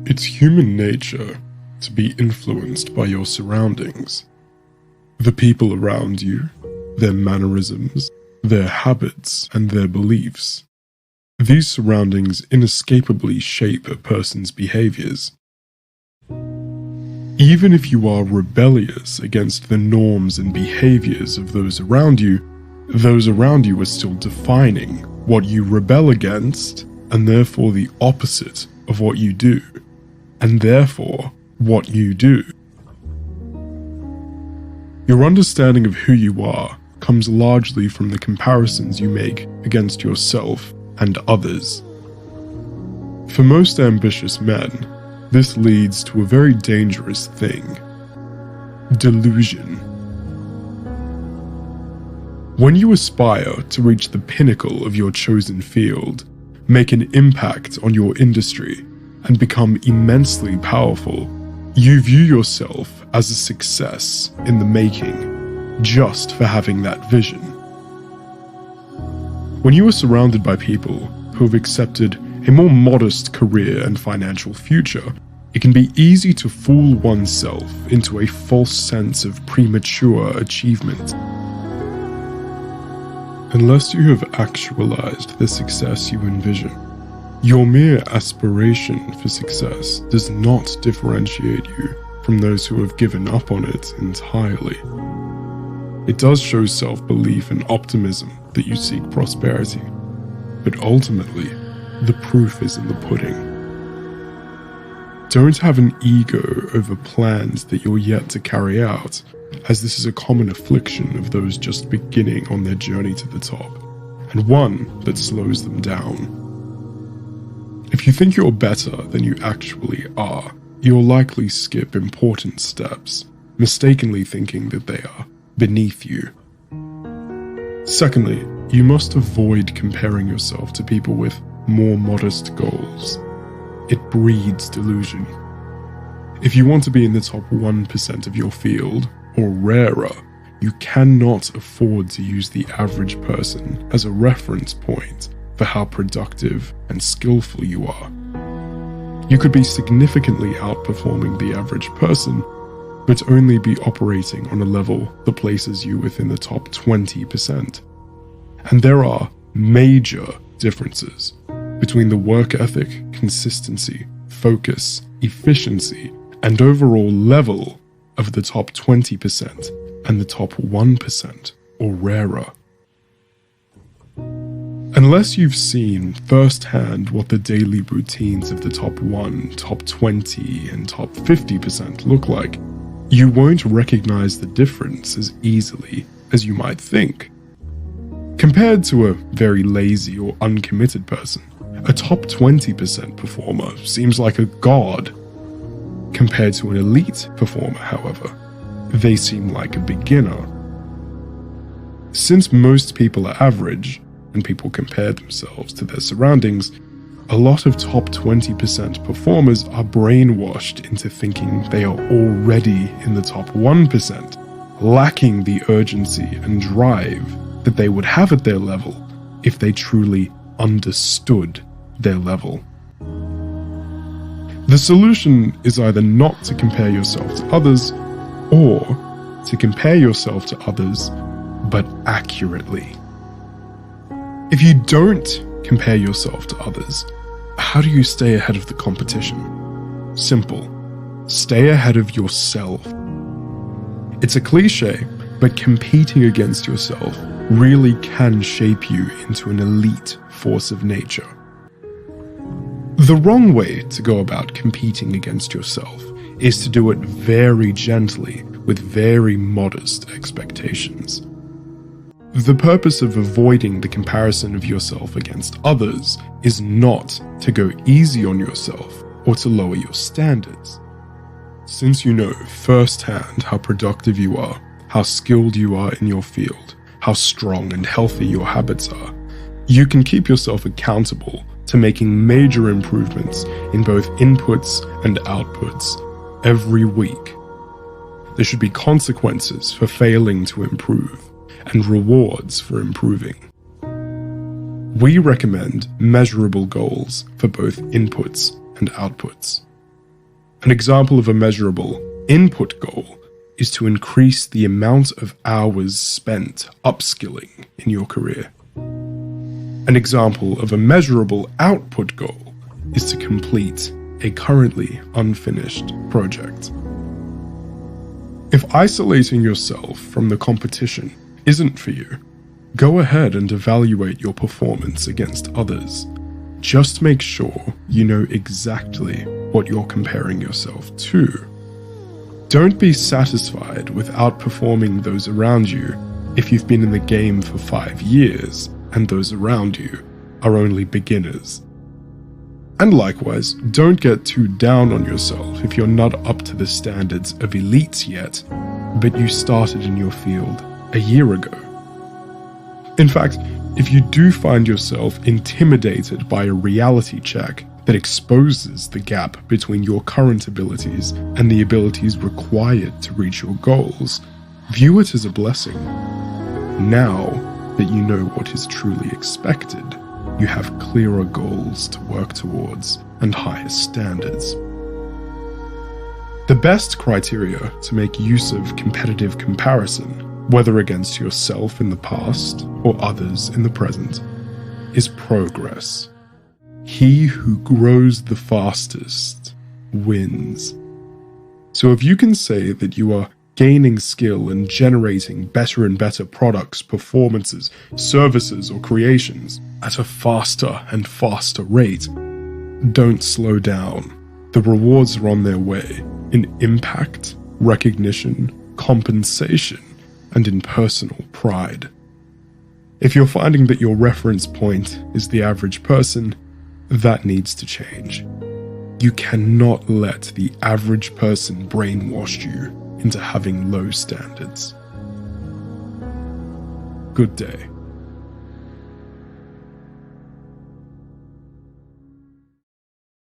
It's human nature to be influenced by your surroundings. The people around you, their mannerisms, their habits, and their beliefs. These surroundings inescapably shape a person's behaviors. Even if you are rebellious against the norms and behaviors of those around you are still defining what you rebel against, and therefore the opposite of what you do, and therefore what you do. Your understanding of who you are comes largely from the comparisons you make against yourself and others. For most ambitious men, this leads to a very dangerous thing: delusion. When you aspire to reach the pinnacle of your chosen field, make an impact on your industry, and become immensely powerful, you view yourself as a success in the making, just for having that vision. When you are surrounded by people who have accepted a more modest career and financial future, it can be easy to fool oneself into a false sense of premature achievement. Unless you have actualized the success you envision, your mere aspiration for success does not differentiate you from those who have given up on it entirely. It does show self-belief and optimism that you seek prosperity, but ultimately, the proof is in the pudding. Don't have an ego over plans that you're yet to carry out, as this is a common affliction of those just beginning on their journey to the top, and one that slows them down. If you think you're better than you actually are, you'll likely skip important steps, mistakenly thinking that they are beneath you. Secondly, you must avoid comparing yourself to people with more modest goals. It breeds delusion. If you want to be in the top 1% of your field, or rarer, you cannot afford to use the average person as a reference point for how productive and skillful you are. You could be significantly outperforming the average person, but only be operating on a level that places you within the top 20%. And there are major differences between the work ethic, consistency, focus, efficiency, and overall level of the top 20% and the top 1% or rarer. Unless you've seen firsthand what the daily routines of the top 1, top 20, and top 50% look like, you won't recognize the difference as easily as you might think. Compared to a very lazy or uncommitted person, a top 20% performer seems like a god. Compared to an elite performer, however, they seem like a beginner. Since most people are average, and people compare themselves to their surroundings, a lot of top 20% performers are brainwashed into thinking they are already in the top 1%, lacking the urgency and drive that they would have at their level if they truly understood their level. The solution is either not to compare yourself to others, or to compare yourself to others, but accurately. If you don't compare yourself to others, how do you stay ahead of the competition? Simple. Stay ahead of yourself. It's a cliche, but competing against yourself really can shape you into an elite force of nature. The wrong way to go about competing against yourself is to do it very gently with very modest expectations. The purpose of avoiding the comparison of yourself against others is not to go easy on yourself or to lower your standards. Since you know firsthand how productive you are, how skilled you are in your field, how strong and healthy your habits are, you can keep yourself accountable to making major improvements in both inputs and outputs every week. There should be consequences for failing to improve and rewards for improving. We recommend measurable goals for both inputs and outputs. An example of a measurable input goal is to increase the amount of hours spent upskilling in your career. An example of a measurable output goal is to complete a currently unfinished project. If isolating yourself from the competition isn't for you, go ahead and evaluate your performance against others. Just make sure you know exactly what you're comparing yourself to. Don't be satisfied with outperforming those around you if you've been in the game for 5 years and those around you are only beginners. And likewise, don't get too down on yourself if you're not up to the standards of elites yet, but you started in your field a year ago. In fact, if you do find yourself intimidated by a reality check that exposes the gap between your current abilities and the abilities required to reach your goals, view it as a blessing. Now that you know what is truly expected, you have clearer goals to work towards and higher standards. The best criteria to make use of competitive comparison, whether against yourself in the past or others in the present, is progress. He who grows the fastest wins. So if you can say that you are gaining skill and generating better and better products, performances, services, or creations at a faster and faster rate, don't slow down. The rewards are on their way in impact, recognition, compensation, and in personal pride. If you're finding that your reference point is the average person, that needs to change. You cannot let the average person brainwash you into having low standards. Good day.